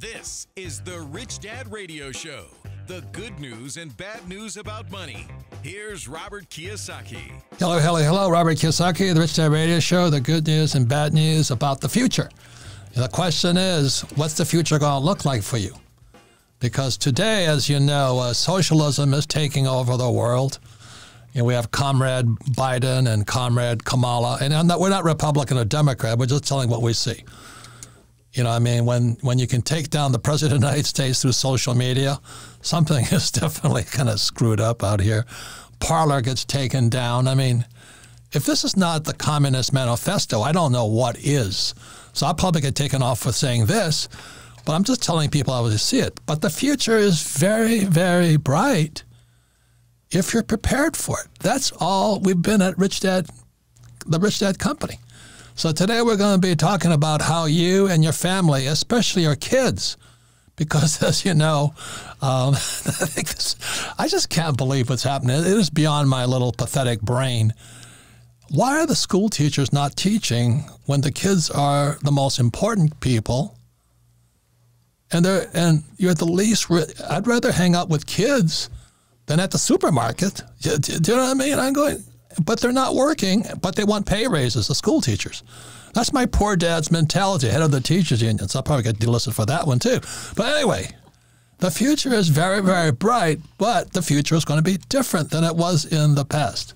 This is the Rich Dad Radio Show. The good news and bad news about money. Here's Robert Kiyosaki. Hello. Robert Kiyosaki, the Rich Dad Radio Show. The good news and bad news about the future. And the question is, what's the future going to look like for you? Because today, as you know, socialism is taking over the world. You know, we have Comrade Biden and Comrade Kamala. And we're not Republican or Democrat. We're just telling what we see. You know, I mean, when you can take down the President of the United States through social media, something is definitely kind of screwed up out here. Parler gets taken down. I mean, if this is not the Communist Manifesto, I don't know what is. So I'll probably get taken off for saying this, but I'm just telling people how to see it. But the future is very, very bright if you're prepared for it. That's all we've been at Rich Dad, the Rich Dad Company. So today we're going to be talking about how you and your family, especially your kids, because as you know, I just can't believe what's happening. It is beyond my little pathetic brain. Why are the school teachers not teaching when the kids are the most important people? And you're the least. I'd rather hang out with kids than at the supermarket. Do you know what I mean? I'm going. But they're not working, but they want pay raises, the school teachers. That's my poor dad's mentality, head of the teachers union. So I'll probably get delisted for that one too. But anyway, the future is very, very bright, but the future is going to be different than it was in the past.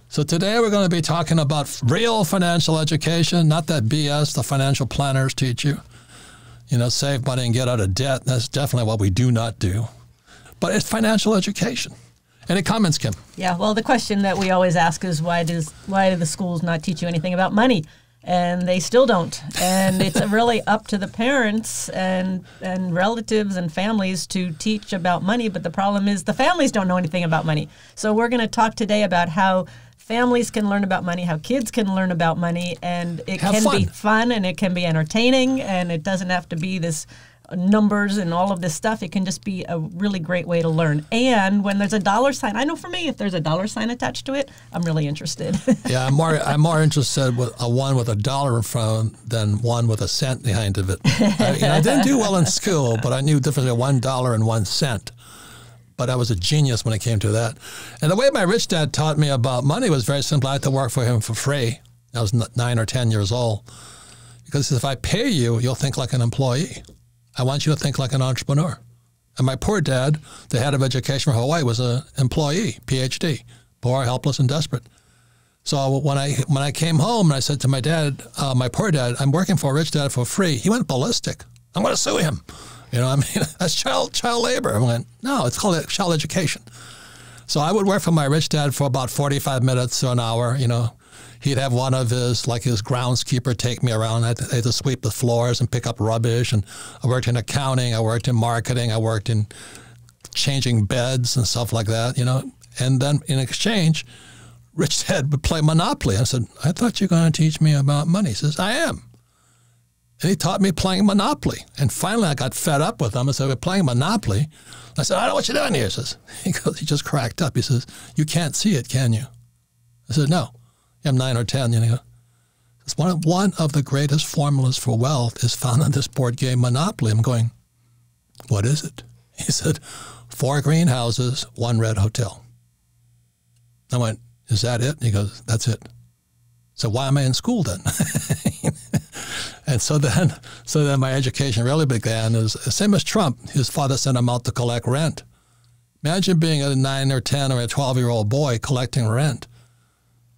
So today we're going to be talking about real financial education, not that BS the financial planners teach you. You know, save money and get out of debt. That's definitely what we do not do. But it's financial education. Any comments, Kim? Yeah, well, the question that we always ask is why do the schools not teach you anything about money? And they still don't. And it's really up to the parents and relatives and families to teach about money. But the problem is the families don't know anything about money. So we're going to talk today about how families can learn about money, how kids can learn about money, and it can be fun and it can be entertaining, and it doesn't have to be this numbers and all of this stuff. It can just be a really great way to learn. And when there's a dollar sign, I know for me, if there's a dollar sign attached to it, I'm really interested. Yeah, I'm more interested with a one with a dollar in front than one with a cent behind of it. I didn't do well in school, but I knew the difference between $1 and 1 cent. But I was a genius when it came to that. And the way my rich dad taught me about money was very simple. I had to work for him for free. I was 9 or 10 years old. Because if I pay you, you'll think like an employee. I want you to think like an entrepreneur. And my poor dad, the head of education for Hawaii, was an employee, PhD, poor, helpless, and desperate. So when I came home and I said to my dad, my poor dad, I'm working for a rich dad for free, he went ballistic. I'm going to sue him. You know, I mean, that's child labor. I went, no, it's called child education. So I would work for my rich dad for about 45 minutes to an hour, you know. He'd have one of his groundskeeper take me around. I had to sweep the floors and pick up rubbish. And I worked in accounting. I worked in marketing. I worked in changing beds and stuff like that, you know. And then in exchange, Rich Dad would play Monopoly. I said, I thought you were going to teach me about money. He says, I am. And he taught me playing Monopoly. And finally, I got fed up with him. I said, we're playing Monopoly. I said, I don't know what you're doing here. He just cracked up. He says, you can't see it, can you? I said, no. I'm 9 or 10, you know. It's one of the greatest formulas for wealth is found in this board game Monopoly. I'm going, what is it? He said, 4 greenhouses, 1 red hotel. I went, is that it? And he goes, that's it. So why am I in school then? And so then my education really began. It was the same as Trump. His father sent him out to collect rent. Imagine being a 9 or 10 or a 12-year-old boy collecting rent.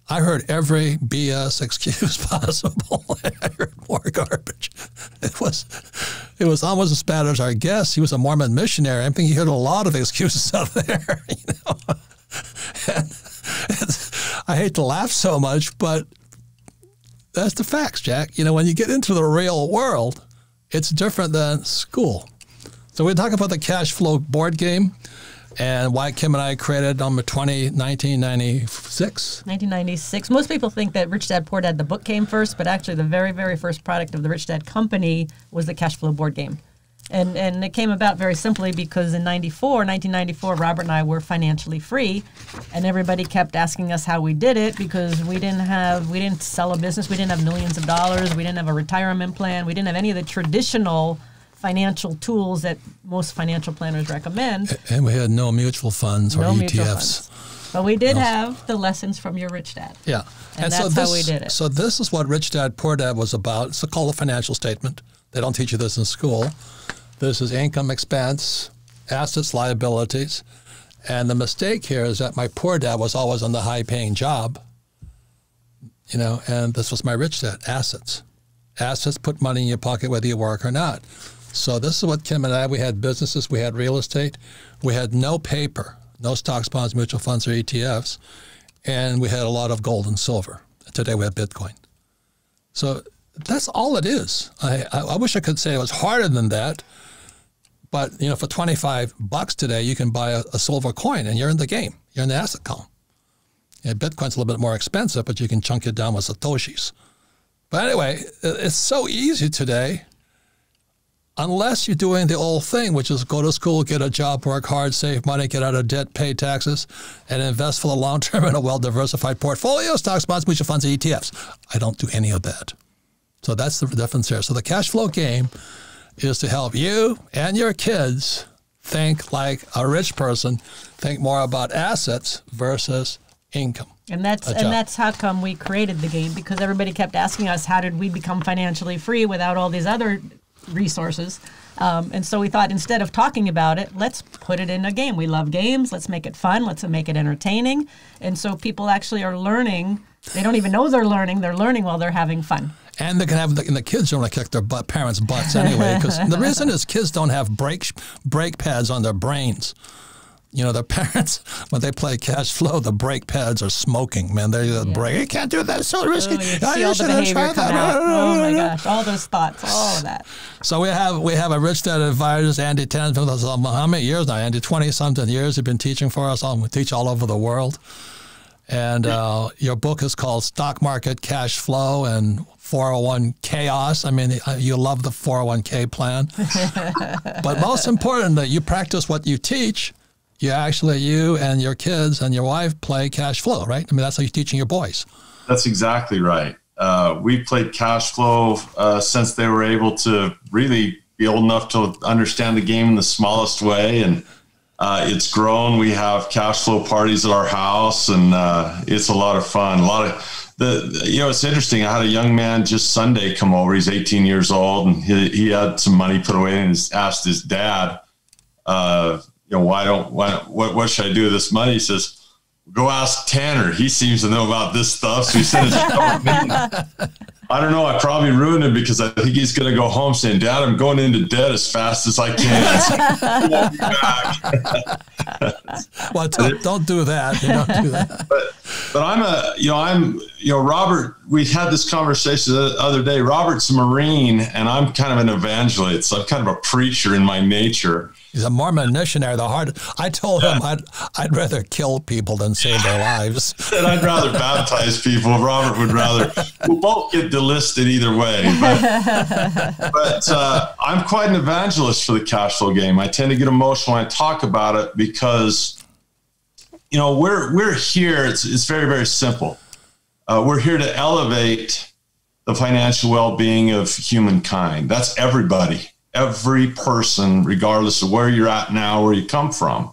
I heard every BS excuse possible. I heard more garbage. It was almost as bad as our guest. He was a Mormon missionary. I think he heard a lot of excuses out there. You know, and I hate to laugh so much, but that's the facts, Jack. You know, when you get into the real world, it's different than school. So we're talking about the cash flow board game. And why Kim and I created number 20, 1996. 1996. Most people think that Rich Dad, Poor Dad, the book came first, but actually the very, very first product of the Rich Dad Company was the CASHFLOW Board Game. And it came about very simply because in 1994, Robert and I were financially free, and everybody kept asking us how we did it because we didn't sell a business, we didn't have millions of dollars, we didn't have a retirement plan, we didn't have any of the traditional financial tools that most financial planners recommend. And we had no mutual funds or ETFs. Mutual funds. But we did have the lessons from your Rich Dad. Yeah. And that's how we did it. So this is what Rich Dad, Poor Dad was about. It's called a financial statement. They don't teach you this in school. This is income, expense, assets, liabilities. And the mistake here is that my poor dad was always on the high-paying job, and this was my rich dad, assets. Assets put money in your pocket whether you work or not. So this is what Kim and I, we had businesses, we had real estate, we had no paper, no stocks, bonds, mutual funds, or ETFs, and we had a lot of gold and silver. Today we have Bitcoin. So that's all it is. I wish I could say it was harder than that, but for $25 today, you can buy a silver coin and you're in the game. You're in the asset column. Bitcoin's a little bit more expensive, but you can chunk it down with Satoshis. But anyway, it's so easy today, unless you're doing the old thing, which is go to school, get a job, work hard, save money, get out of debt, pay taxes, and invest for the long term in a well-diversified portfolio, stocks, bonds, mutual funds, and ETFs. I don't do any of that. So that's the difference there. So the cash flow game is to help you and your kids think like a rich person, think more about assets versus income. And that's how come we created the game, because everybody kept asking us, how did we become financially free without all these other resources? And so we thought, instead of talking about it, let's put it in a game. We love games. Let's make it fun. Let's make it entertaining. And so people actually are learning. They don't even know they're learning. They're learning while they're having fun. And they can have, and the kids don't want to kick their parents' butts anyway, because the reason is kids don't have brake pads on their brains. Their parents, when they play cash flow, the brake pads are smoking, man. They're brake. You can't do that. It's so risky. You see all the behavior come out. Oh my gosh, all those thoughts, all of that. So we have a Rich Dad advisor, Andy Tennant, with us how many years now? Andy, 20-something years. He's been teaching for us. We teach all over the world. And your book is called Stock Market Cash Flow and 401 Chaos. I mean, you love the 401k plan. But most importantly, you practice what you teach. You and your kids and your wife play cash flow, right? I mean, that's how you're teaching your boys. That's exactly right. We played cash flow since they were able to really be old enough to understand the game in the smallest way. And it's grown. We have cash flow parties at our house, and it's a lot of fun. It's interesting. I had a young man just Sunday come over. He's 18 years old, and he had some money put away, and asked his dad, what should I do with this money? He says, go ask Tanner. He seems to know about this stuff. So he said, I don't know. I probably ruined him, because I think he's going to go home saying, Dad, I'm going into debt as fast as I can. Well, don't do that. Don't do that. But Robert, we had this conversation the other day. Robert's a Marine, and I'm kind of an evangelist. So I'm kind of a preacher in my nature. He's a Mormon missionary. I told him I'd rather kill people than save their lives. And I'd rather baptize people. Robert would rather. We'll both get delisted either way. But I'm quite an evangelist for the cash flow game. I tend to get emotional when I talk about it, because we're here. It's very, very simple. We're here to elevate the financial well-being of humankind. That's everybody. Every person, regardless of where you're at now, where you come from.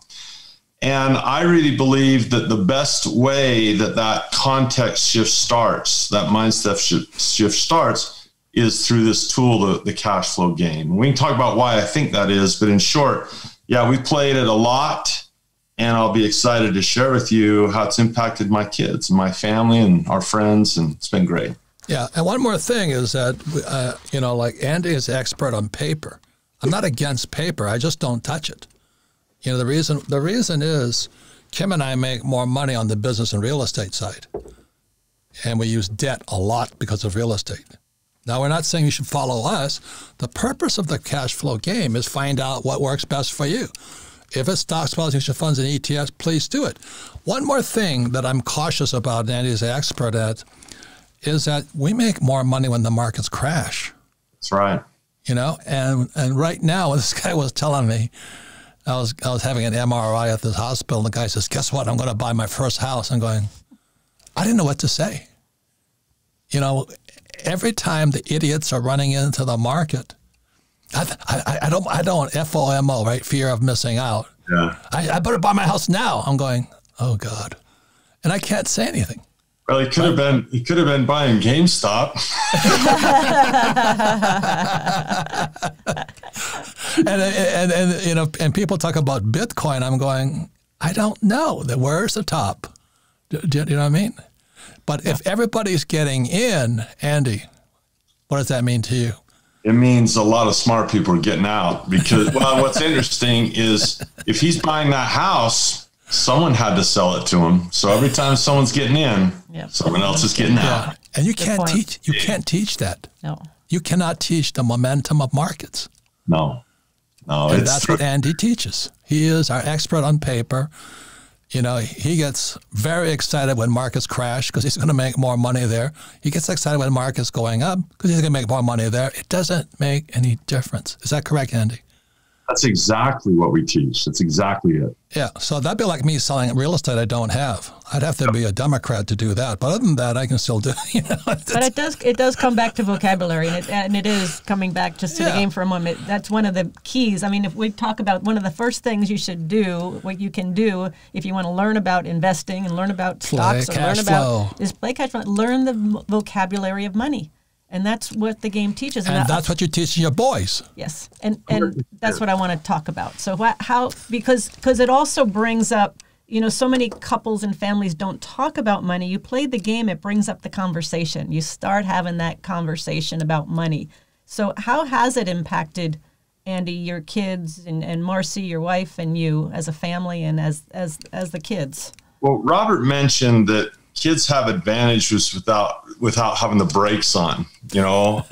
And I really believe that the best way that context shift starts, that mindset shift starts, is through this tool, the cash flow game. We can talk about why I think that is, but in short, we played it a lot, and I'll be excited to share with you how it's impacted my kids and my family and our friends, and it's been great. Yeah, and one more thing is that, like Andy is expert on paper. I'm not against paper. I just don't touch it. The reason is Kim and I make more money on the business and real estate side, and we use debt a lot because of real estate. Now, we're not saying you should follow us. The purpose of the cash flow game is find out what works best for you. If it's stocks, bonds, mutual funds, and ETFs, please do it. One more thing that I'm cautious about, and Andy is an expert at, is that we make more money when the markets crash. That's right. And right now, this guy was telling me, I was having an MRI at this hospital, and the guy says, guess what? I'm going to buy my first house. I'm going, I didn't know what to say. Every time the idiots are running into the market, I don't FOMO, right? Fear of missing out. Yeah. I better buy my house now. I'm going, oh God. And I can't say anything. Well, he could have been buying GameStop. and you know, and people talk about Bitcoin. I'm going, I don't know. Where's the top? Do you know what I mean? But if everybody's getting in, Andy, what does that mean to you? It means a lot of smart people are getting out because, well, what's interesting is if he's buying that house, someone had to sell it to him. So every time someone's getting in, someone else is getting out. And you can't teach that. No. You cannot teach the momentum of markets. No. And that's what Andy teaches. He is our expert on paper. You know, he gets very excited when markets crash because he's going to make more money there. He gets excited when markets going up because he's going to make more money there. It doesn't make any difference. Is that correct, Andy? That's exactly what we teach. That's exactly it. Yeah. So that'd be like me selling real estate I don't have. I'd have to be a Democrat to do that. But other than that, I can still do. You know, but it does come back to vocabulary, and it is coming back just to the game for a moment. That's one of the keys. I mean, if we talk about one of the first things you should do, what you can do if you want to learn about investing and learn about stocks and learn about is play cash flow. Learn the vocabulary of money. And that's what the game teaches. And that's what you're teaching your boys. Yes. And that's what I want to talk about. So because it also brings up, you know, so many couples and families don't talk about money. You play the game, it brings up the conversation. You start having that conversation about money. So how has it impacted, Andy, your kids and Marcy, your wife, and you as a family and as the kids? Well, Robert mentioned that kids have advantages without having the brakes on. You know,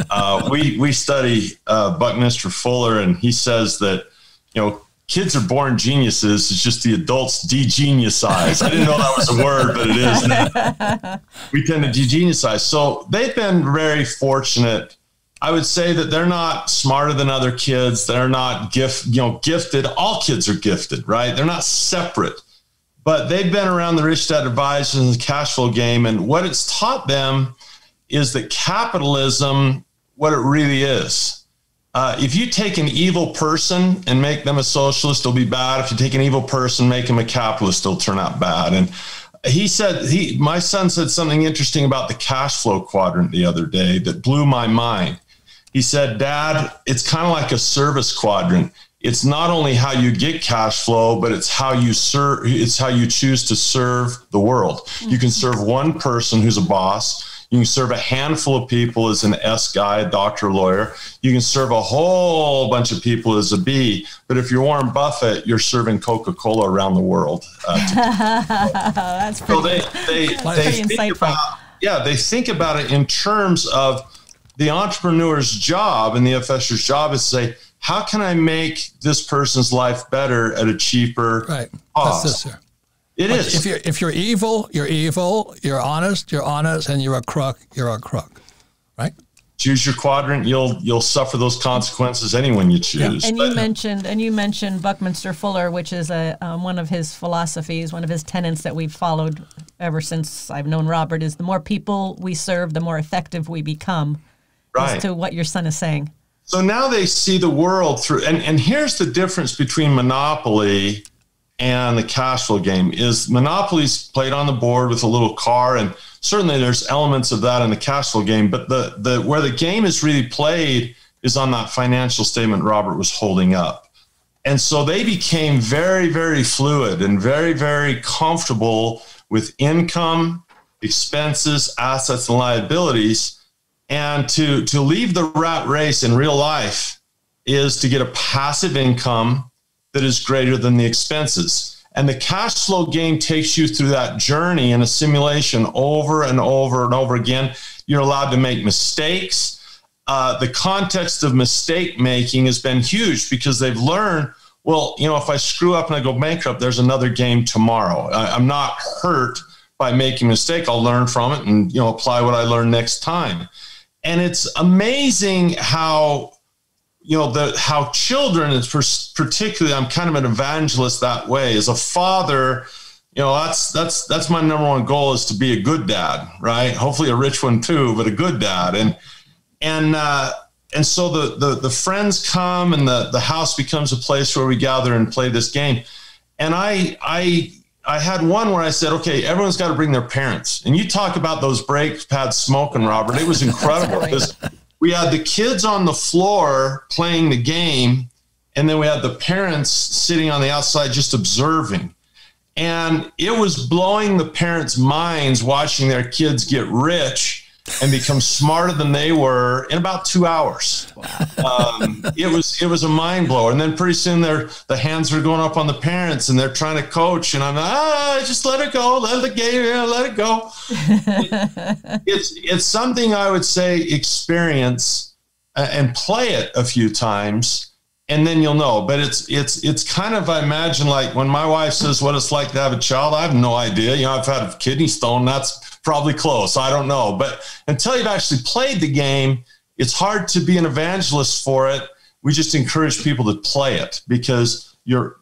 we study Buckminster Fuller, and he says that, you know, kids are born geniuses. It's just the adults de-geniusize. I didn't know that was a word, but it is now. We tend to de-geniusize. So they've been very fortunate. I would say that they're not smarter than other kids. They're not gifted. All kids are gifted, right? They're not separate. But they've been around the Rich Dad Advisors and the cash flow game. And what it's taught them is that capitalism, what it really is. If you take an evil person and make them a socialist, it'll be bad. If you take an evil person, make them a capitalist, it'll turn out bad. And my son said something interesting about the cash flow quadrant the other day that blew my mind. He said, Dad, it's kind of like a service quadrant. It's not only how you get cash flow, but it's how you serve. It's how you choose to serve the world. You can serve one person who's a boss. You can serve a handful of people as an S guy, a doctor, a lawyer. You can serve a whole bunch of people as a B. But if you're Warren Buffett, you're serving Coca-Cola around the world. That's pretty, so they think about, they think about it in terms of the entrepreneur's job and the FSer's job is to say, how can I make this person's life better at a cheaper cost? That's this, sir. It is. If you're evil, you're evil. You're honest, and you're a crook, right? Choose your quadrant. You'll suffer those consequences anyone you choose. Yeah. And you mentioned Buckminster Fuller, which is one of his philosophies, one of his tenets that we've followed ever since I've known Robert. Is the more people we serve, the more effective we become. Right. As to what your son is saying. So now they see the world through, and here's the difference between Monopoly and the cash flow game is Monopoly's played on the board with a little car, and certainly there's elements of that in the cash flow game, but the where the game is really played is on that financial statement Robert was holding up. And so they became very, very fluid and very, very comfortable with income, expenses, assets, and liabilities. And to leave the rat race in real life is to get a passive income that is greater than the expenses. And the cash flow game takes you through that journey in a simulation over and over and over again. You're allowed to make mistakes. The context of mistake making has been huge because they've learned, well, you know, if I screw up and I go bankrupt, there's another game tomorrow. I'm not hurt by making a mistake. I'll learn from it and, you know, apply what I learned next time. And it's amazing how, you know, how children, particularly, I'm kind of an evangelist that way. As a father, you know, that's my number one goal is to be a good dad, right? Hopefully a rich one too, but a good dad. And And so the friends come, and the house becomes a place where we gather and play this game. And I had one where I said, okay, everyone's got to bring their parents. And you talk about those brake pads smoking, Robert. It was incredible because we had the kids on the floor playing the game, and then we had the parents sitting on the outside just observing. And it was blowing the parents' minds watching their kids get rich and become smarter than they were in about 2 hours. Wow. It was a mind blower. And then pretty soon the hands are going up on the parents, and they're trying to coach. And I'm like, just let it go, let the game, let it go. It's something I would say experience and play it a few times, and then you'll know. But it's kind of, I imagine, like when my wife says what it's like to have a child, I have no idea. You know, I've had a kidney stone. That's probably close. I don't know. But until you've actually played the game, it's hard to be an evangelist for it. We just encourage people to play it, because you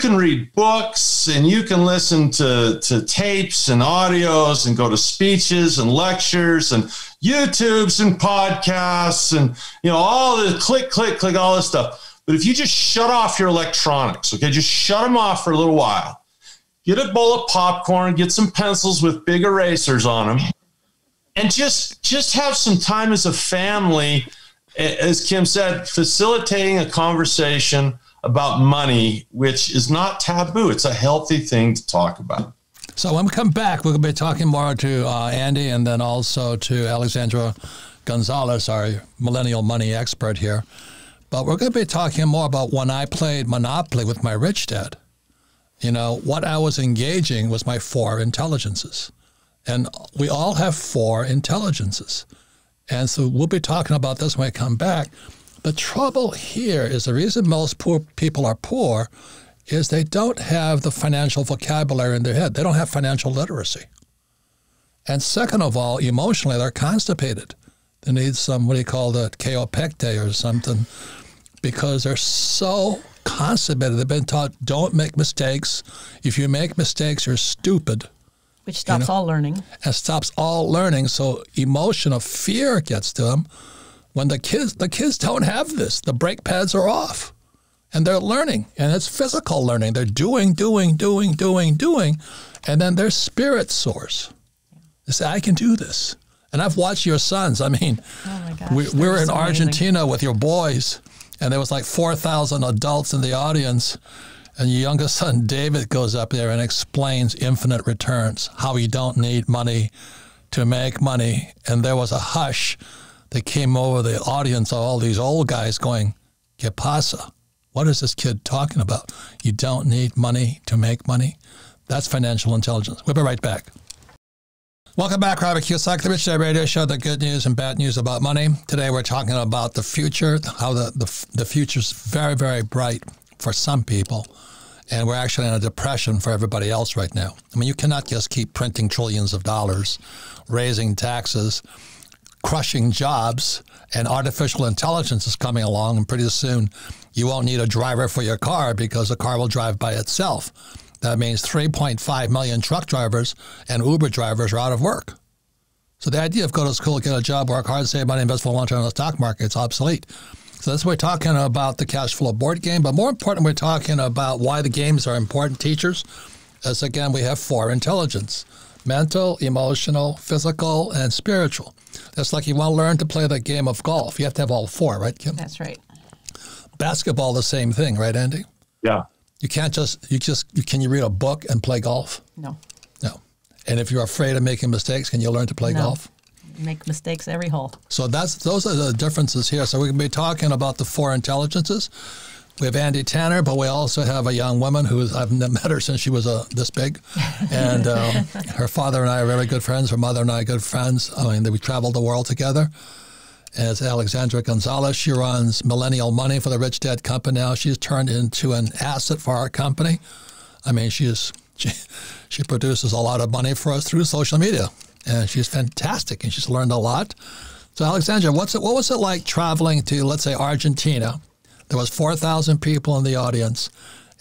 can read books, and you can listen to tapes and audios, and go to speeches and lectures and YouTubes and podcasts, and, you know, all the click, all this stuff. But if you just shut off your electronics, okay, just shut them off for a little while, get a bowl of popcorn, get some pencils with big erasers on them, and just have some time as a family, as Kim said, facilitating a conversation about money, which is not taboo. It's a healthy thing to talk about. So when we come back, we're going to be talking more to Andy, and then also to Alexandra Gonzalez, our millennial money expert here. But we're going to be talking more about when I played Monopoly with my rich dad. You know, what I was engaging was my 4 intelligences. And we all have 4 intelligences. And so we'll be talking about this when we come back. The trouble here is the reason most poor people are poor is they don't have the financial vocabulary in their head. They don't have financial literacy. And second of all, emotionally, they're constipated. They need some, what do you call the Kiyosaki or something, because they're so constipated. They've been taught, don't make mistakes. If you make mistakes, you're stupid. Which stops all learning. And stops all learning. So emotion of fear gets to them. When the kids don't have this. The brake pads are off. And they're learning. And it's physical learning. They're doing. And then their spirit soars. They say, I can do this. And I've watched your sons. I mean, oh my gosh, we were in Argentina with your boys. And there was like 4,000 adults in the audience. And your youngest son, David, goes up there and explains infinite returns, how you don't need money to make money. And there was a hush that came over the audience, all these old guys going, ¿Qué pasa? What is this kid talking about? You don't need money to make money? That's financial intelligence. We'll be right back. Welcome back, Robert Kiyosaki, the Rich Dad Radio Show, the good news and bad news about money. Today we're talking about the future, how the future's very, very bright for some people. And we're actually in a depression for everybody else right now. I mean, you cannot just keep printing trillions of dollars, raising taxes, crushing jobs, and artificial intelligence is coming along, and pretty soon you won't need a driver for your car because the car will drive by itself. That means 3.5 million truck drivers and Uber drivers are out of work. So the idea of go to school, get a job, work hard, save money, invest for the long term in the stock market, it's obsolete. So that's what we're talking about, the cash flow board game. But more important, we're talking about why the games are important teachers. As again, we have 4 intelligence: mental, emotional, physical, and spiritual. That's like you want to learn to play the game of golf. You have to have all 4, right, Kim? That's right. Basketball, the same thing, right, Andy? Yeah. You can't can you read a book and play golf? No. No. And if you're afraid of making mistakes, can you learn to play golf? Make mistakes every hole. So those are the differences here. So we're going to be talking about the 4 intelligences. We have Andy Tanner, but we also have a young woman I've met her since she was this big. And her father and I are very good friends. Her mother and I are good friends. I mean, we traveled the world together. As Alexandra Gonzalez, she runs Millennial Money for the Rich Dad Company now. She's turned into an asset for our company. I mean, she produces a lot of money for us through social media. And she's fantastic, and she's learned a lot. So, Alexandra, what was it like traveling to, let's say, Argentina? There was 4,000 people in the audience,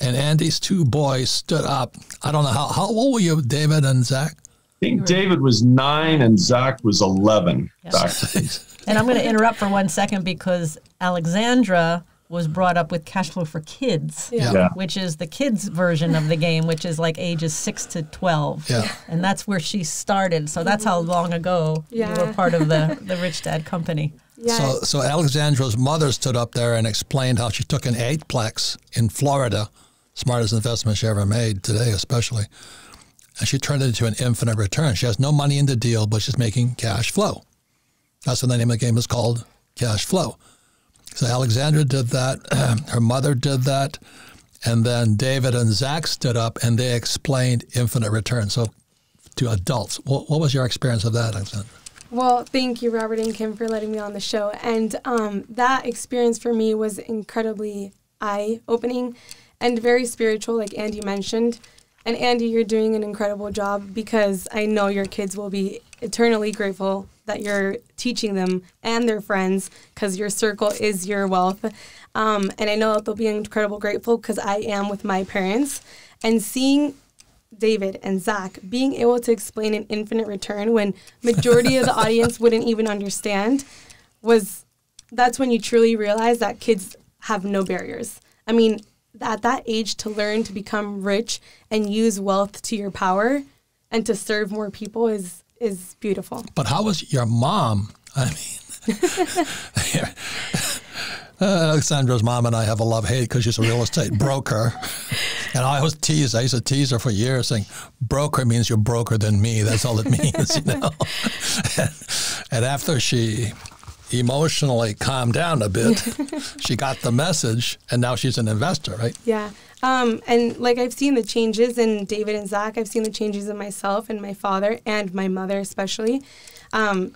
and Andy's 2 boys stood up. I don't know, how old were you, David and Zach? I think David was 9 and Zach was 11. Yes. And I'm going to interrupt for 1 second because Alexandra was brought up with Cash Flow for Kids, which is the kids version of the game, which is like ages 6 to 12. Yeah. And that's where she started. So that's how long ago you were part of the Rich Dad company. Yeah. So Alexandra's mother stood up there and explained how she took an 8-plex in Florida, smartest investment she ever made today especially, and she turned it into an infinite return. She has no money in the deal, but she's making cash flow. That's what the name of the game is called, Cash Flow. So Alexandra did that, her mother did that, and then David and Zach stood up and they explained infinite return. So to adults, what was your experience of that, Alexandra? Well, thank you, Robert and Kim, for letting me on the show. And that experience for me was incredibly eye-opening and very spiritual, like Andy mentioned. And Andy, you're doing an incredible job because I know your kids will be eternally grateful that you're teaching them and their friends because your circle is your wealth. And I know that they'll be incredibly grateful because I am with my parents. And seeing David and Zach being able to explain an infinite return when majority of the audience wouldn't even understand that's when you truly realize that kids have no barriers. I mean, at that age to learn to become rich and use wealth to your power and to serve more people is beautiful. But how was your mom? I mean, Alexandra's mom and I have a love-hate because she's a real estate broker. And I used to tease her for years saying, broker means you're broker than me. That's all it means, you know. And after she emotionally calmed down a bit, she got the message, and now she's an investor, right? Yeah. And like I've seen the changes in David and Zach. I've seen the changes in myself and my father and my mother especially. Her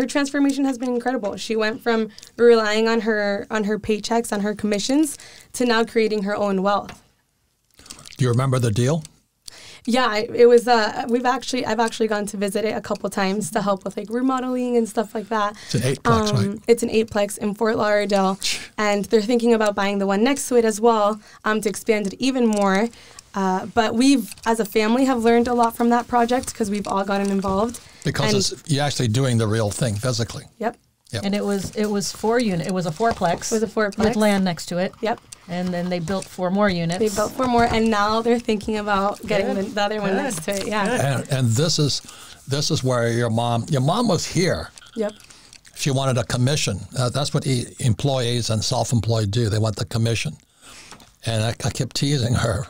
transformation has been incredible. She went from relying on her paychecks, on her commissions, to now creating her own wealth. Do you remember the deal? Yeah, it was. I've actually gone to visit it a couple times to help with like remodeling and stuff like that. It's an 8-plex, right? It's an 8-plex in Fort Lauderdale, and they're thinking about buying the one next to it as well to expand it even more. But we've, as a family, have learned a lot from that project because we've all gotten involved. Because you're actually doing the real thing physically. Yep. And it was 4 unit. It was a 4-plex. It was a 4-plex with land next to it. Yep. And then they built 4 more units. They built 4 more, and now they're thinking about getting the other one next to it. Yeah. And this is where your mom was here. Yep. She wanted a commission. That's what employees and self-employed do. They want the commission. And I kept teasing her.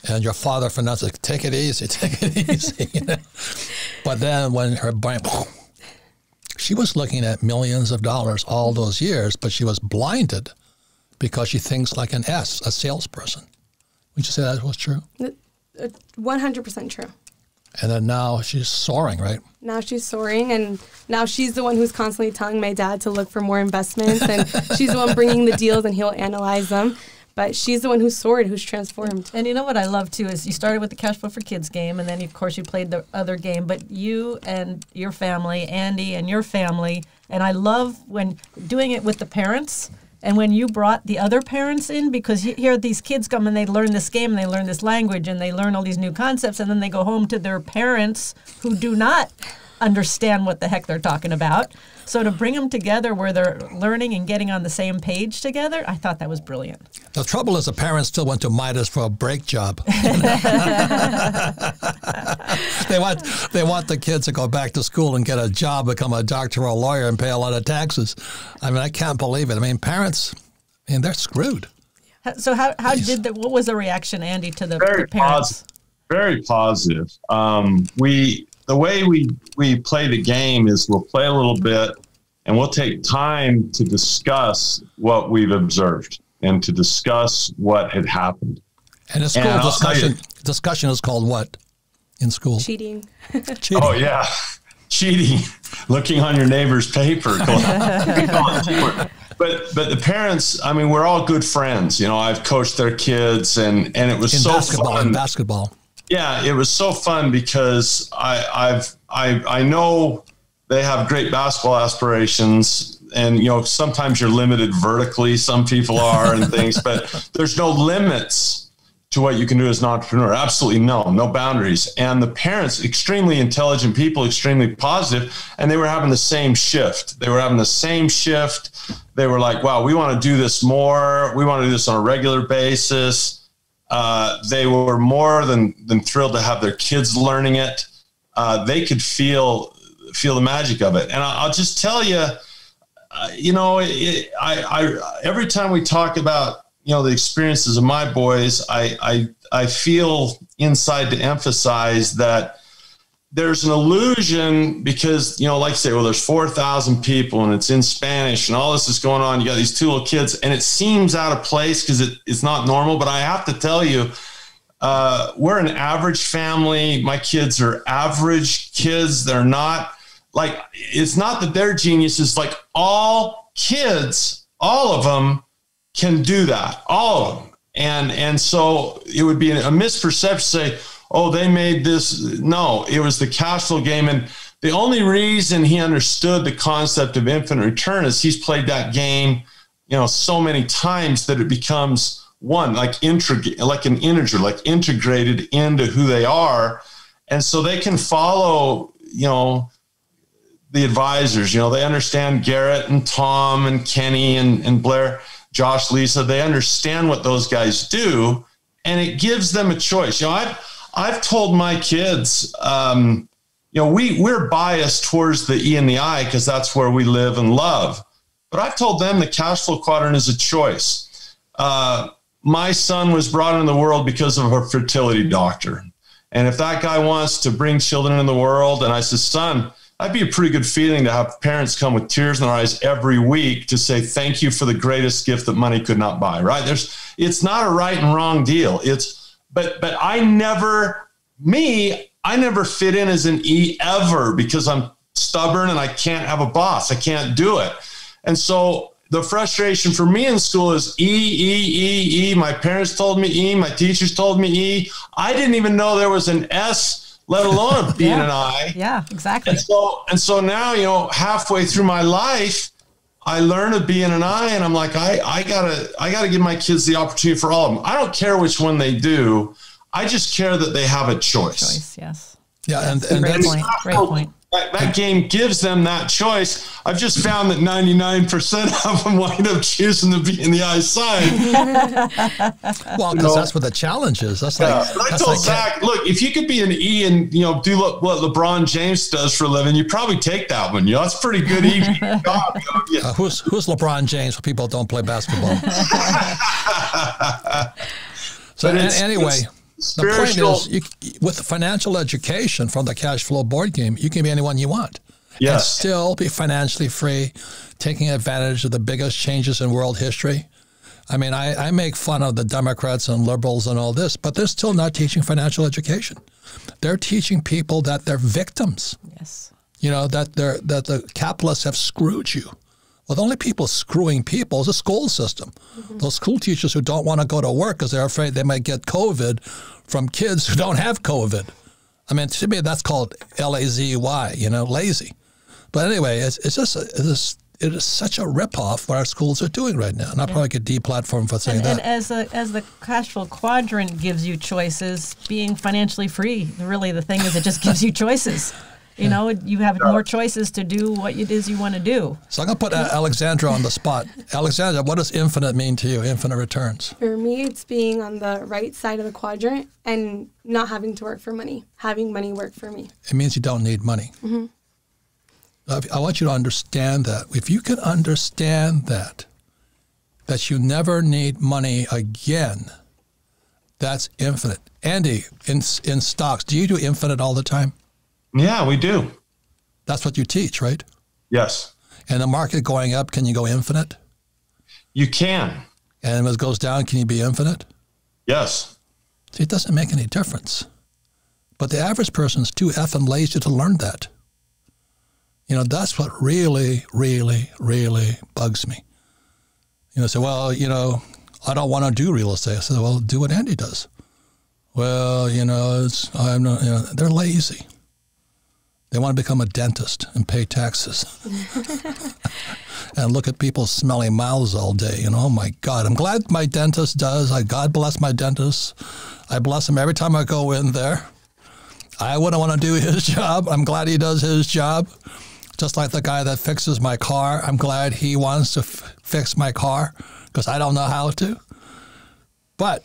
And your father, Fernando, said, take it easy. You know? But then when her brain, she was looking at millions of dollars all those years, but she was blinded because she thinks like an a salesperson. Would you say that was true? 100% true. And then now she's soaring, right? Now she's soaring, and now she's the one who's constantly telling my dad to look for more investments, and she's the one bringing the deals, and he'll analyze them. But she's the one who's soared, who's transformed. And you know what I love, too, is you started with the Cash Flow for Kids game, and then, of course, you played the other game. But you and your family, Andy and your family, and I love when doing it with the parents and when you brought the other parents in, because you hear these kids come and they learn this game and they learn this language and they learn all these new concepts, and then they go home to their parents who do not understand what the heck they're talking about. So to bring them together where they're learning and getting on the same page together, I thought that was brilliant. The trouble is the parents still went to Midas for a break job. They want the kids to go back to school and get a job, become a doctor or a lawyer, and pay a lot of taxes. I mean, I can't believe it. I mean, parents, they're screwed. So what was the reaction, Andy, to the parents? Very positive. The way we play the game is we'll play a little bit and we'll take time to discuss what we've observed and to discuss what had happened. And a school discussion is called what in school? Cheating. Oh, yeah. Cheating. Looking on your neighbor's paper. But the parents, we're all good friends. You know, I've coached their kids and it was so fun. In basketball. Yeah, it was so fun because I know they have great basketball aspirations, and sometimes you're limited vertically. Some people are and things, but there's no limits to what you can do as an entrepreneur? Absolutely no boundaries. And the parents, extremely intelligent people, extremely positive, and they were having the same shift. They were like, wow, we want to do this more. We want to do this on a regular basis. They were more than thrilled to have their kids learning it. They could feel the magic of it. And I'll just tell you, every time we talk about, the experiences of my boys, I feel inside to emphasize that there's an illusion because, like I say, well, there's 4,000 people and it's in Spanish and all this is going on. You got these two little kids and it seems out of place because it's not normal. But I have to tell you, we're an average family. My kids are average kids. They're not like, it's not that they're geniuses. Like all kids, all of them can do that, all of them. And so it would be a misperception to say, oh, they made this. No, it was the cash flow game. And the only reason he understood the concept of infinite return is he's played that game, so many times that it becomes one, like an integer, like integrated into who they are. And so they can follow, the advisors, they understand Garrett and Tom and Kenny and Blair, Josh, Lisa, they understand what those guys do, and it gives them a choice. I've told my kids, we're biased towards the E and the I because that's where we live and love. But I've told them the cash flow quadrant is a choice. My son was brought into the world because of a fertility doctor. And if that guy wants to bring children in the world, and I said, son, that'd be a pretty good feeling to have parents come with tears in their eyes every week to say, thank you for the greatest gift that money could not buy, right? It's not a right and wrong deal. But I never fit in as an E ever because I'm stubborn and I can't have a boss. I can't do it. And so the frustration for me in school is E. My parents told me E. My teachers told me E. I didn't even know there was an S, let alone a B and an I. Yeah, exactly. And so now, halfway through my life, I learn a B and an I, and I'm like, I gotta give my kids the opportunity for all of them. I don't care which one they do. I just care that they have a choice. Yes. Yeah, and great point. That game gives them that choice. I've just found that 99% of them wind up choosing the B and the I side. Well, because that's what the challenge is. That's like. But I told Zach, look, if you could be an E and do what LeBron James does for a living, you probably take that one. That's pretty good. Who's LeBron James? People don't play basketball. So anyway. The point is, with the financial education from the cash flow board game, you can be anyone you want. Yes. And still be financially free, taking advantage of the biggest changes in world history. I mean, I make fun of the Democrats and liberals and all this, but they're still not teaching financial education. They're teaching people that they're victims. Yes. That the capitalists have screwed you. Well, the only people screwing people is the school system. Mm-hmm. Those school teachers who don't want to go to work because they're afraid they might get COVID from kids who don't have COVID. I mean, to me, that's called lazy, lazy. But anyway, it is such a ripoff what our schools are doing right now. And I probably get deplatformed for saying that. And as the cash flow quadrant gives you choices, being financially free, really the thing is it just gives you choices. You have more choices to do what it is you want to do. So I'm going to put Alexandra on the spot. Alexandra, what does infinite mean to you, infinite returns? For me, it's being on the right side of the quadrant and not having to work for money, having money work for me. It means you don't need money. Mm-hmm. I want you to understand that. If you can understand that you never need money again, that's infinite. Andy, in stocks, do you do infinite all the time? Yeah, we do. That's what you teach, right? Yes. And the market going up, can you go infinite? You can. And if it goes down, can you be infinite? Yes. See, it doesn't make any difference. But the average person's too effing lazy to learn that. That's what really, really, really bugs me. Say, well, I don't want to do real estate. I said, well, do what Andy does. Well, they're lazy. They want to become a dentist and pay taxes. and look at people's smelly mouths all day. You know, oh my God. I'm glad my dentist does. God bless my dentist. I bless him every time I go in there. I wouldn't want to do his job. I'm glad he does his job. Just like the guy that fixes my car. I'm glad he wants to fix my car because I don't know how to. But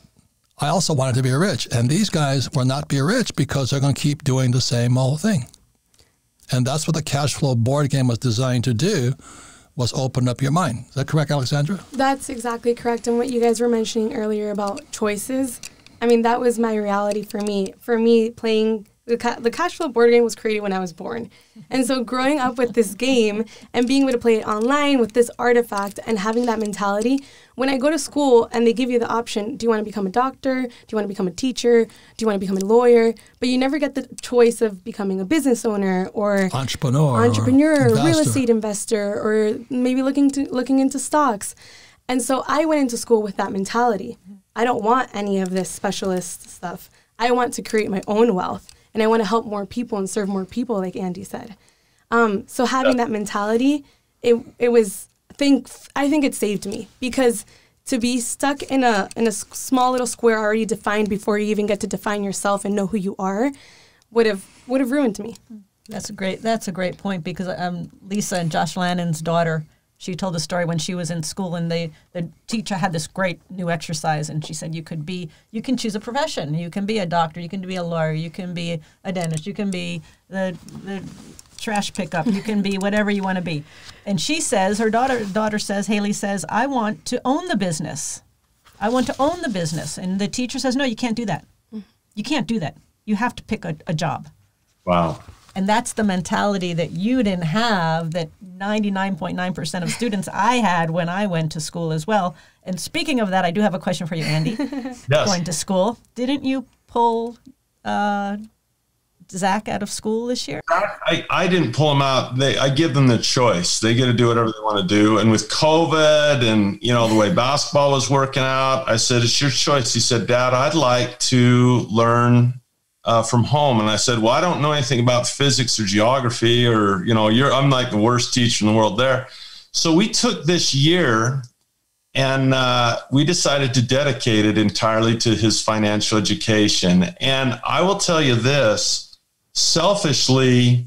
I also wanted to be rich. And these guys will not be rich because they're going to keep doing the same old thing. And that's what the cash flow board game was designed to do, was open up your mind. Is that correct, Alexandra? That's exactly correct. And what you guys were mentioning earlier about choices, I mean, that was my reality for me. For me, playing the cash flow board game was created when I was born. And so growing up with this game and being able to play it online with this artifact and having that mentality, when I go to school and they give you the option, do you want to become a doctor? Do you want to become a teacher? Do you want to become a lawyer? But you never get the choice of becoming a business owner or entrepreneur, real estate investor, or maybe looking into stocks. And so I went into school with that mentality. I don't want any of this specialist stuff. I want to create my own wealth. And I want to help more people and serve more people, like Andy said. So having that mentality, it was, I think it saved me, because to be stuck in a small little square already defined before you even get to define yourself and know who you are would have ruined me. That's a great point, because Lisa and Josh Lannon's daughter, she told the story when she was in school, and the teacher had this great new exercise, and she said you can choose a profession. You can be a doctor, you can be a lawyer, you can be a dentist, you can be the trash pickup, you can be whatever you want to be. And she says, her daughter says, Haley says, I want to own the business. I want to own the business. And the teacher says, no, you can't do that. You can't do that. You have to pick a job. Wow. And that's the mentality that you didn't have, that 99.9% of students I had when I went to school as well. And speaking of that, I do have a question for you, Andy. Yes. Going to school, didn't you pull Zach out of school this year? I didn't pull him out. I give them the choice. They get to do whatever they want to do. And with COVID and, the way basketball was working out, I said, it's your choice. He said, Dad, I'd like to learn from home. And I said, well, I don't know anything about physics or geography, or, I'm like the worst teacher in the world there. So we took this year and we decided to dedicate it entirely to his financial education. And I will tell you this, selfishly,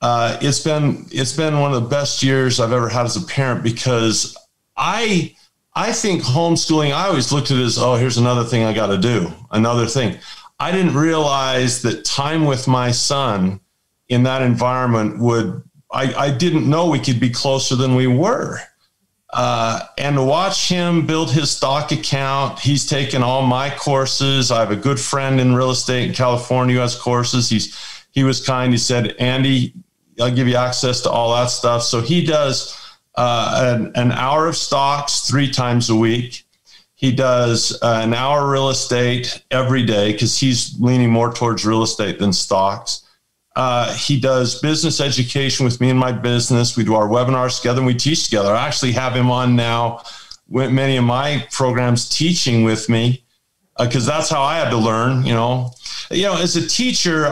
it's been one of the best years I've ever had as a parent, because I think homeschooling, I always looked at it as, oh, here's another thing I got to do, another thing. I didn't realize that time with my son in that environment I didn't know we could be closer than we were. And to watch him build his stock account, he's taken all my courses. I have a good friend in real estate in California who has courses. He was kind. He said, Andy, I'll give you access to all that stuff. So he does an hour of stocks 3 times a week. He does an hour real estate every day, because he's leaning more towards real estate than stocks. He does business education with me in my business. We do our webinars together and we teach together. I actually have him on now with many of my programs teaching with me, because that's how I had to learn, As a teacher,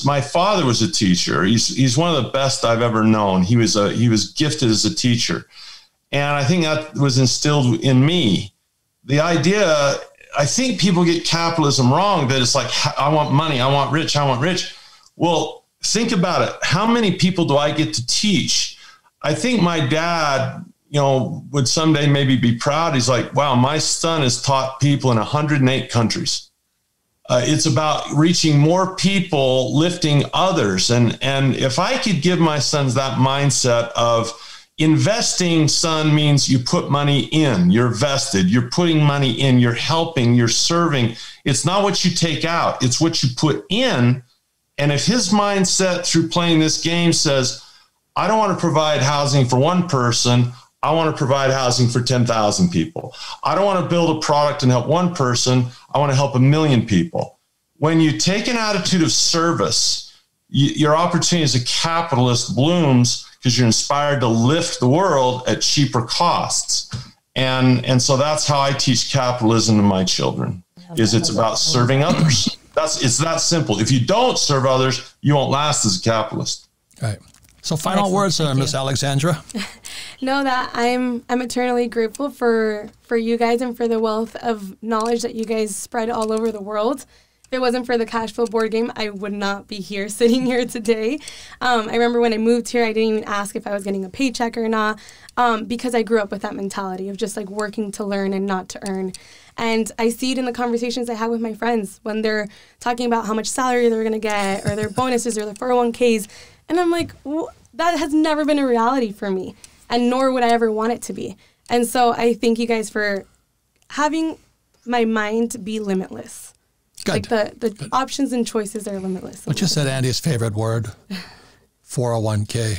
my father was a teacher. He's one of the best I've ever known. He was gifted as a teacher. And I think that was instilled in me. The idea, I think people get capitalism wrong, that it's like, I want money, I want rich. Well, think about it. How many people do I get to teach? I think my dad, would someday maybe be proud. He's like, wow, my son has taught people in 108 countries. It's about reaching more people, lifting others. And if I could give my sons that mindset of, investing, son, means you put money in, you're vested, you're putting money in, you're helping, you're serving. It's not what you take out, it's what you put in. And if his mindset through playing this game says, I don't want to provide housing for one person, I want to provide housing for 10,000 people. I don't want to build a product and help one person, I want to help 1 million people. When you take an attitude of service, your opportunity as a capitalist blooms, because you're inspired to lift the world at cheaper costs. And so that's how I teach capitalism to my children, is it's about serving others. It's that simple. If you don't serve others, you won't last as a capitalist. Right. So final Excellent. words, Thank Miss you. Alexandra. Know that I'm eternally grateful for you guys and for the wealth of knowledge that you guys spread all over the world. If it wasn't for the CASHFLOW board game, I would not be here sitting here today. I remember when I moved here, I didn't even ask if I was getting a paycheck or not, because I grew up with that mentality of just like working to learn and not to earn. And I see it in the conversations I have with my friends when they're talking about how much salary they're going to get or their bonuses or their 401ks. And I'm like, that has never been a reality for me, and nor would I ever want it to be. And so I thank you guys for having my mind be limitless. Good. Like the options and choices are limitless. What you said Andy's favorite word, 401k.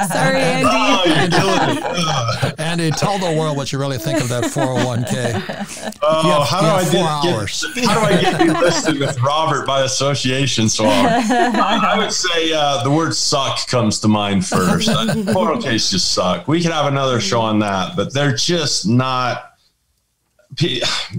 Sorry, Andy. Oh, you're killing me. Andy, tell the world what you really think of that 401k. Oh, how do I get you listed with Robert by association? So I would say the word suck comes to mind first. 401ks just suck. We could have another show on that, but they're just not.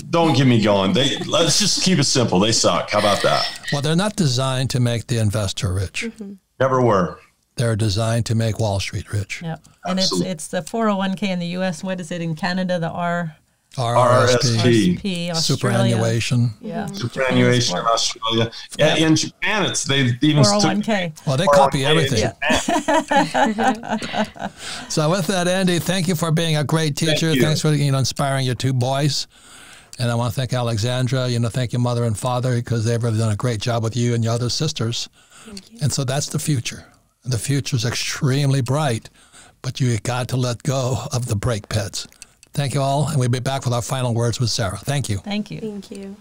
Don't get me going. Let's just keep it simple. They suck. How about that? Well, they're not designed to make the investor rich. Mm-hmm. Never were. They're designed to make Wall Street rich. Yeah, and it's the 401k in the U.S. What is it in Canada? The RRSP. RSP, Australia. Superannuation. Yeah, Superannuation in Australia. Yeah, in Japan, they even 401k. Well, they copy 401k. everything. Yeah. So with that, Andy, thank you for being a great teacher. Thank you. Thanks for inspiring your two boys. And I want to thank Alexandra. Thank your mother and father because they've really done a great job with you and your other sisters. Thank you. And so that's the future. The future is extremely bright, but you got to let go of the brake pads. Thank you all, and we'll be back with our final words with Sarah. Thank you. Thank you. Thank you.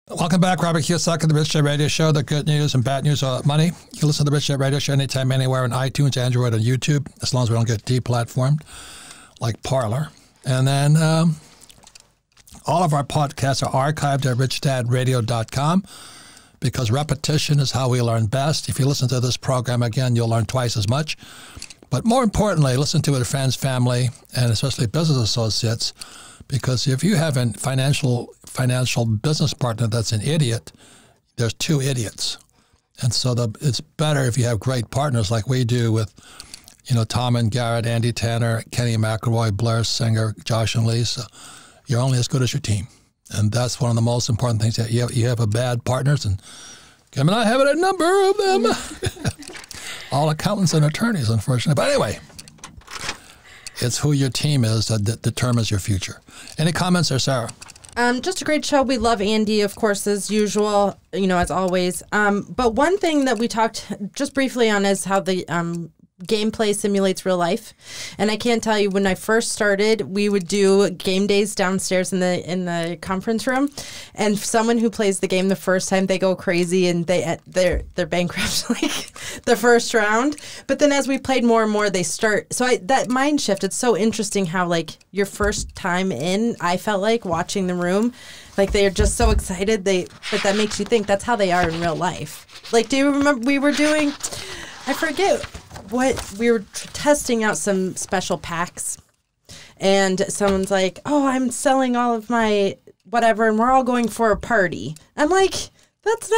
Welcome back, Robert Kiyosaki, the Rich Dad Radio Show, the good news and bad news about money. You can listen to the Rich Dad Radio Show anytime, anywhere on iTunes, Android, and YouTube, as long as we don't get deplatformed like Parler. And then all of our podcasts are archived at richdadradio.com because repetition is how we learn best. If you listen to this program again, you'll learn twice as much. But more importantly, listen to it with friends, family, and especially business associates, because if you have a financial business partner that's an idiot, there's two idiots. And so it's better if you have great partners like we do with, Tom and Garrett, Andy Tanner, Kenny McElroy, Blair Singer, Josh and Lisa. You're only as good as your team. And that's one of the most important things, that you have a bad partners, and Kim and I have a number of them. All accountants and attorneys, unfortunately. But anyway, it's who your team is that determines your future. Any comments there, Sarah? Just a great show. We love Andy, of course, as usual, as always. But one thing that we talked just briefly on is how the gameplay simulates real life. And I can't tell you, when I first started, we would do game days downstairs in the conference room, and someone who plays the game the first time, they go crazy and they're bankrupt like the first round. But then as we played more and more, they start. So that mind shift, it's so interesting how like your first time in, I felt like watching the room, like they're just so excited. But that makes you think that's how they are in real life. Like, do you remember we were doing, I forget what, we were testing out some special packs, and someone's like, oh, I'm selling all of my whatever, and we're all going for a party. I'm like, that's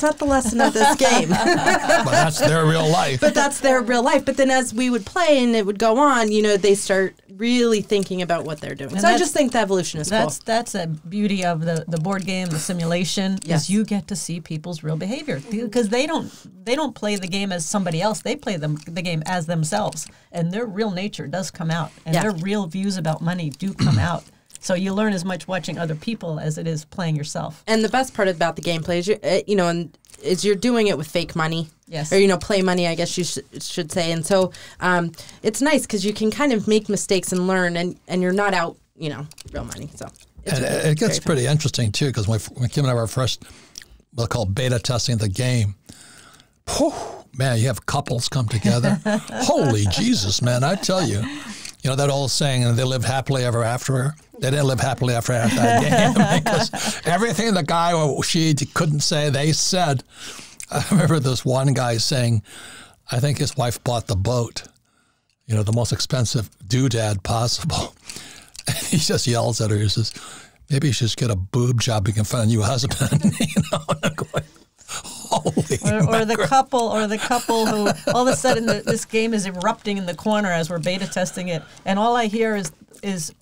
not the lesson of this game. But that's their real life. But that's their real life. But then as we would play and it would go on, they start really thinking about what they're doing. And so I just think the evolution is cool. That's a beauty of the board game, the simulation, is you get to see people's real behavior, because they don't play the game as somebody else. They play the game as themselves, and their real nature does come out, and their real views about money do come out. So you learn as much watching other people as it is playing yourself. And the best part about the gameplay is you're doing it with fake money. Yes. Or, play money, I guess you should say. And so it's nice because you can kind of make mistakes and learn, and you're not out, real money. So it gets pretty interesting, too, because when Kim and I were first, we'll call beta testing the game, man, you have couples come together. Holy Jesus, man, I tell you. That old saying, they lived happily ever after. They didn't live happily after that game, because everything the guy or she couldn't say, they said. I remember this one guy saying, I think his wife bought the boat, the most expensive doodad possible. And he just yells at her. He says, maybe you should just get a boob job making fun of your husband. And I'm going, or the couple who all of a sudden this game is erupting in the corner as we're beta testing it, and all I hear is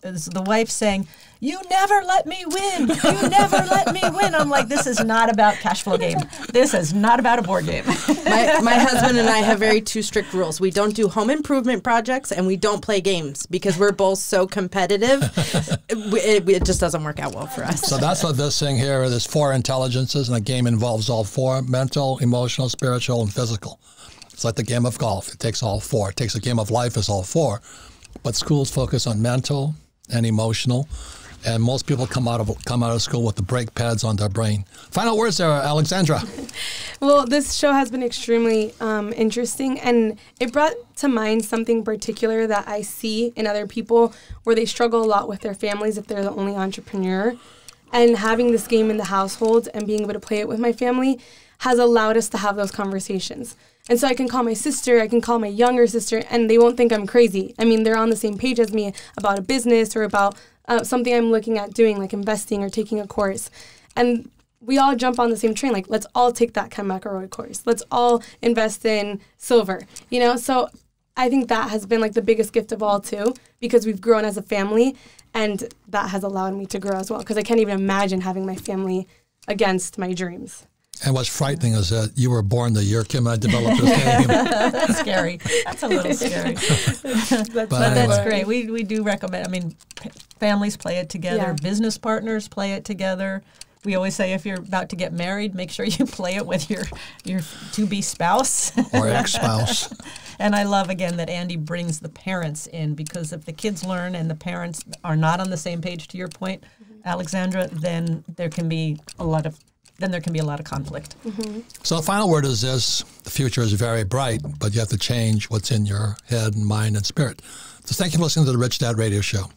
the wife saying, "You never let me win. You never let me win." I'm like, this is not about cash flow game. This is not about a board game. My husband and I have two strict rules. We don't do home improvement projects, and we don't play games because we're both so competitive. It just doesn't work out well for us. So that's what this thing here, there's 4 intelligences, and the game involves all 4, mental, emotional, spiritual, and physical. It's like the game of golf. It takes all 4. It takes a game of life as all 4. But schools focus on mental and emotional, and most people come out of school with the brake pads on their brain. Final words there, Alexandra. Well, this show has been extremely interesting, and it brought to mind something particular that I see in other people where they struggle a lot with their families if they're the only entrepreneur. And having this game in the household and being able to play it with my family has allowed us to have those conversations. And so I can call my sister, I can call my younger sister, and they won't think I'm crazy. I mean, they're on the same page as me about a business or about something I'm looking at doing, like investing or taking a course. And we all jump on the same train, like, let's all take that Ken McElroy course. Let's all invest in silver, you know? So I think that has been, like, the biggest gift of all, too, because we've grown as a family, and that has allowed me to grow as well, because I can't even imagine having my family against my dreams. And what's frightening is that you were born the year Kim and I developed this game. That's scary. That's a little scary. But that's great. We do recommend, I mean, families play it together. Yeah. Business partners play it together. We always say if you're about to get married, make sure you play it with your to-be spouse. Or ex-spouse. And I love, again, that Andy brings the parents in, because if the kids learn and the parents are not on the same page, to your point, Alexandra, then there can be a lot of conflict. Mm-hmm. So the final word is this: the future is very bright, but you have to change what's in your head and mind and spirit. So thank you for listening to the Rich Dad Radio Show.